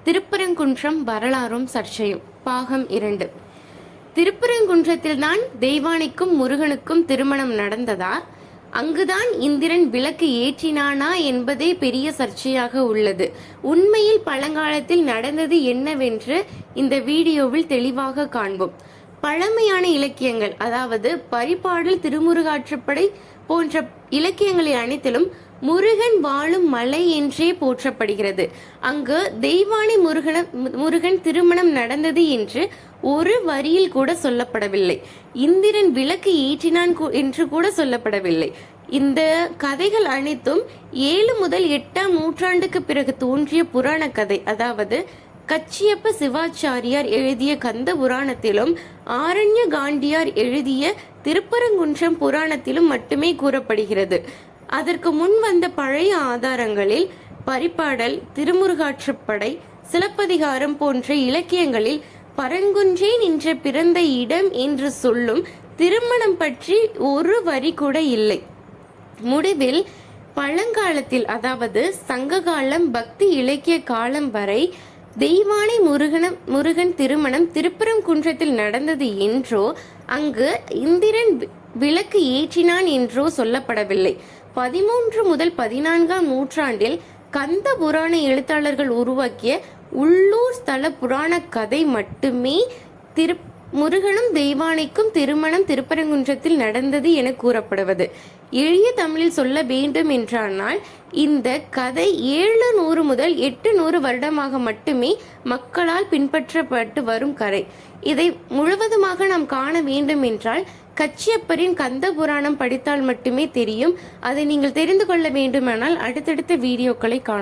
திருப்பரங்குன்றம் வரலாறும் சர்ச்சையும் பாகம் 2. திருப்பரங்குன்றத்தில்தான் தெய்வானைக்கும் முருகனுக்கும் திருமணம் நடந்ததா, அங்குதான் இந்திரன் விளக்கு ஏற்றினானா என்பதே பெரிய சர்ச்சையாக உள்ளது. உண்மையில் பழங்காலத்தில் நடந்தது என்னவென்று இந்த வீடியோவில் தெளிவாக காண்போம். பழமையான இலக்கியங்கள், அதாவது பரிபாடல், திருமுருகாற்றுப்படை போன்ற இலக்கியங்களை அனைத்திலும் முருகன் வாழும் மலை என்றே போற்றப்படுகிறது. அங்கு தெய்வானை முருகன் திருமணம் நடந்தது என்று ஒரு வரியில் கூட சொல்லப்படவில்லை. இந்திரன் விளக்கு ஏற்றினான் என்று கூட சொல்லப்படவில்லை. இந்த கதைகள் அனைத்தும் 7 முதல் 8ஆம் நூற்றாண்டுக்கு பிறகு தோன்றிய புராண கதை. அதாவது கச்சியப்ப சிவாச்சாரியார் எழுதிய கந்த புராணத்திலும் ஆரண்ய காண்டியார் எழுதிய திருப்பரங்குன்றம் புராணத்திலும் மட்டுமே கூறப்படுகிறது. அதற்கு முன் வந்த பழைய ஆதாரங்களில் பரிபாடல், திருமுருகாற்றுப்படை, சிலப்பதிகாரம் போன்ற இலக்கியங்களில் பரங்குன்றே நின்ற பிறந்த இடம் என்று சொல்லும் திருமணம் பற்றி ஒரு வரி கூட இல்லை. முடிவில் பழங்காலத்தில், அதாவது சங்ககாலம், பக்தி இலக்கிய காலம் வரை தெய்வானை முருகன் திருமணம் திருப்பரங்குன்றத்தில் நடந்தது என்றோ அங்கு இந்திரன் விளக்கு ஏற்றினான் என்றோ சொல்லப்படவில்லை. 13 முதல் 14ஆம் நூற்றாண்டில் கந்த புராண எழுத்தாளர்கள் உருவாக்கிய உள்ளூர் ஸ்தல புராண கதை மட்டுமே முருகனும் தெய்வானைக்கும் திருமணம் திருப்பரங்குன்றத்தில் நடந்தது என கூறப்படுவது. எளிய தமிழில் சொல்ல வேண்டும் என்றானால் இந்த கதை 700 முதல் 800 வருடமாக மட்டுமே மக்களால் பின்பற்றப்பட்டு வரும் கதை. இதை முழுவதுமாக நாம் காண வேண்டும் என்றால் கச்சியப்பரின் கந்த புராணம் படித்தால் மட்டுமே தெரியும். அதை நீங்கள் தெரிந்து கொள்ள வேண்டுமானால் அடுத்தடுத்த வீடியோக்களை காணலாம்.